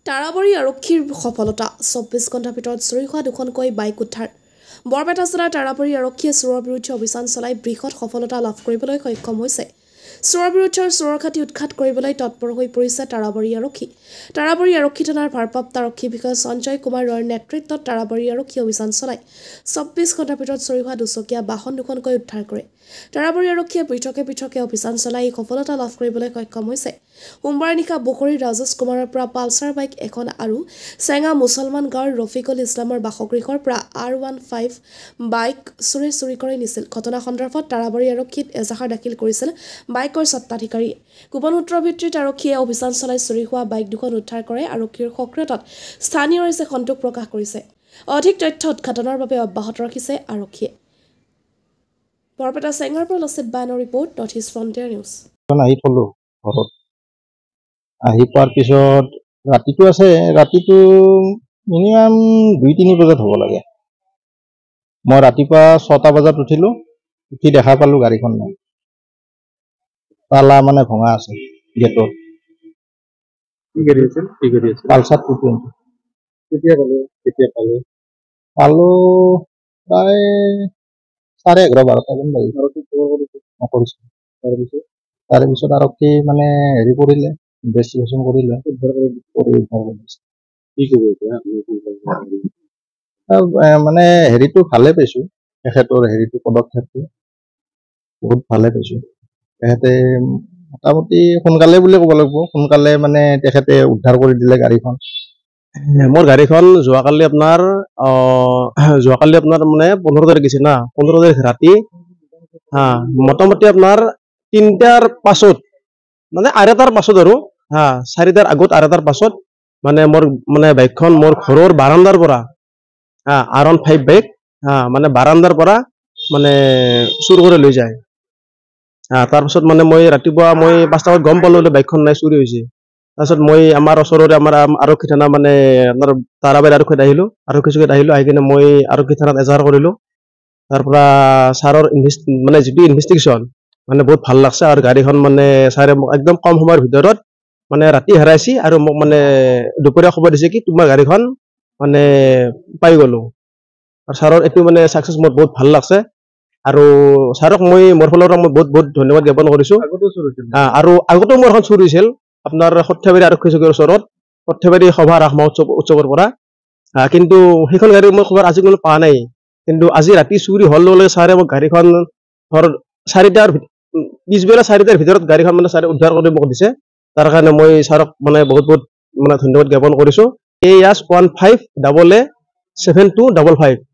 তাৰাবৰী আৰক্ষীৰ সফলতা 24 ঘণ্টাৰ ভিতৰত চুৰি হোৱা দুখনকৈ বাইক উদ্ধাৰ বৰপেটা জিলাৰ তাৰাবৰী আৰক্ষীয়ে চোৰৰ বিৰুদ্ধে অভিযান চলাই বৃহৎ সফলতা লাভ কৰিবলৈ সক্ষম হৈছে চোৰৰ বিৰুদ্ধে চোৰৰ ঘাটি উৎখাত কৰিবলৈ তৎপৰ হৈ পৰিছে তাৰাবৰী আৰক্ষী থানাৰ ভাৰপ্ৰাপ্ত আৰক্ষী বিষয়া সঞ্জয় কুমাৰ ৰয়ৰ নেতৃত্বত তাৰাবৰী আৰক্ষী অভিযান চলাই 24 ঘণ্টাৰ ভিতৰত চুৰি হোৱা দুচকীয়া বাহন দুখনকৈ উদ্ধাৰ কৰে তাৰাবৰী আৰক্ষীয়ে পৃথকে অভিযান চলাই এই সফলতা লাভ কৰিবলৈ সক্ষম হৈছে সোমবাৰ নিশা বখৰীৰ ৰাজেশ কুমাৰৰ পৰা পালচাৰ বাইক এখন আৰু চেঙা মুছলমান গাঁৱৰ ৰফিকুল ইছলামৰ বাসগৃহৰ পৰা R15 বাইক চুৰি কৰি নিছিল ঘটনা সন্দৰ্ভত তাৰাবৰী আৰক্ষীত এজাহাৰ দাখিল কৰিছিল বাইকৰ স্বত্বাধিকাৰীয়ে গোপন সূত্ৰৰ ভিত্তিত আৰক্ষীয়ে অভিযান চলাই চুৰি হোৱা বাইক দুখন উদ্ধাৰ কৰে আৰক্ষীৰ সক্ৰিয়তাত স্থানীয় ৰাইজে সন্তোষ প্ৰকাশ কৰিছে অধিক তথ্য উদ্ঘাটনৰ বাবে অব্যাহত ৰাখিছে আৰক্ষীয়ে বৰপেটা চেঙাৰ পৰা লচিত বানৰ report north east frontier news আহি থলো ঘৰত আহি পোৱাৰ পিছত ৰাতিটো মিনিমাম 2-3 বজাত হ'ব লাগে মই ৰাতিপুৱা 6টা বজাত উঠিলো উঠি দেখা পালো গাড়ীখন নাই তালা মানে ভঙা আছে গেটৰ কি গাড়ী আছিল পালচাৰ 220 কেতিয়া পালো প্ৰায় 11:30 বাজিছে কৰিছো তাৰপিছত আৰক্ষী মানে হেৰি কৰিলে ইনভেষ্টিগেশ্যন কৰিলে কি ক'ব এতিয়া মানে হেৰিটো ভালে পাইছো তেখেতৰ হেৰিটো পদক্ষেপটো বহুত ভালে পাইছো তেখেতে মোটামুটি সোনকালে বুলি ক'ব লাগিব সোনকালে মানে তেখেতে উদ্ধাৰ কৰি দিলে গাড়ীখন মোৰ গাড়ীখন যোৱাকালি আপোনাৰ মানে 15 তাৰিখ গৈছে না 15 তাৰিখ ৰাতি মোটামুটি আপোনাৰ 3টাৰ পাছত মানে 8টাৰ পাছত আৰু 4টাৰ আগত 8টাৰ পাছত মানে মোৰ মানে বাইকখন মোৰ ঘৰৰ বাৰান্দাৰ পৰা R15 বাইক মানে বাৰান্দাৰ পৰা মানে চুৰ কৰি লৈ যায় তাৰপিছত মানে মই ৰাতিপুৱা 5টা বজাত গম পালো বাইকখন নাই চুৰি হৈছে তাৰপিছত মই আমাৰ ওচৰৰে আমাৰ আৰক্ষী থানা মানে আপোনাৰ তাৰাবাৰী আৰক্ষীত আহিলো আহি কিনে মই আৰক্ষী থানাত এজাহাৰ কৰিলো তাৰ পৰা ছাৰৰ মানে যিটো ইনভেষ্টিগেশ্যন মানে বহুত ভাল লাগছে আৰু গাড়ীখন মানে ছাৰে মোক একদম কম সময়ৰ ভিতৰত মানে ৰাতি হেৰাইছি আৰু মোক মানে দুপৰীয়া খবৰ দিছে কি তোমাৰ গাড়ীখন মানে পাই গলো আৰু ছাৰৰ এইটো মানে ছাকচেছ মোৰ বহুত ভাল লাগছে আৰু ছাৰক মই মোৰ ফালৰ পৰা মই বহুত ধন্যবাদ জ্ঞাপন কৰিছো আৰু আগতেও মোৰ এখন চুৰি হৈছিল আপোনাৰ সৰ্থেবাৰী আৰক্ষী চকীৰ ওচৰত সৰ্থেবাৰী সভা ৰাস উৎসৱৰ পৰা কিন্তু সেইখন গাড়ী মই খবৰ আজি কোনো পোৱা নাই কিন্তু আজি ৰাতি চুৰি হল লগে ছাৰে মোক গাড়ীখন ধৰ 4টাৰ পিছবেলা 4টাৰ ভিতৰত গাড়ীখন মানে ছাৰে উদ্ধাৰ কৰি মোক দিছে তাৰ কাৰণে মই ছাৰক মানে বহুত মানে ধন্যবাদ জ্ঞাপন কৰিছো AS 15AA7255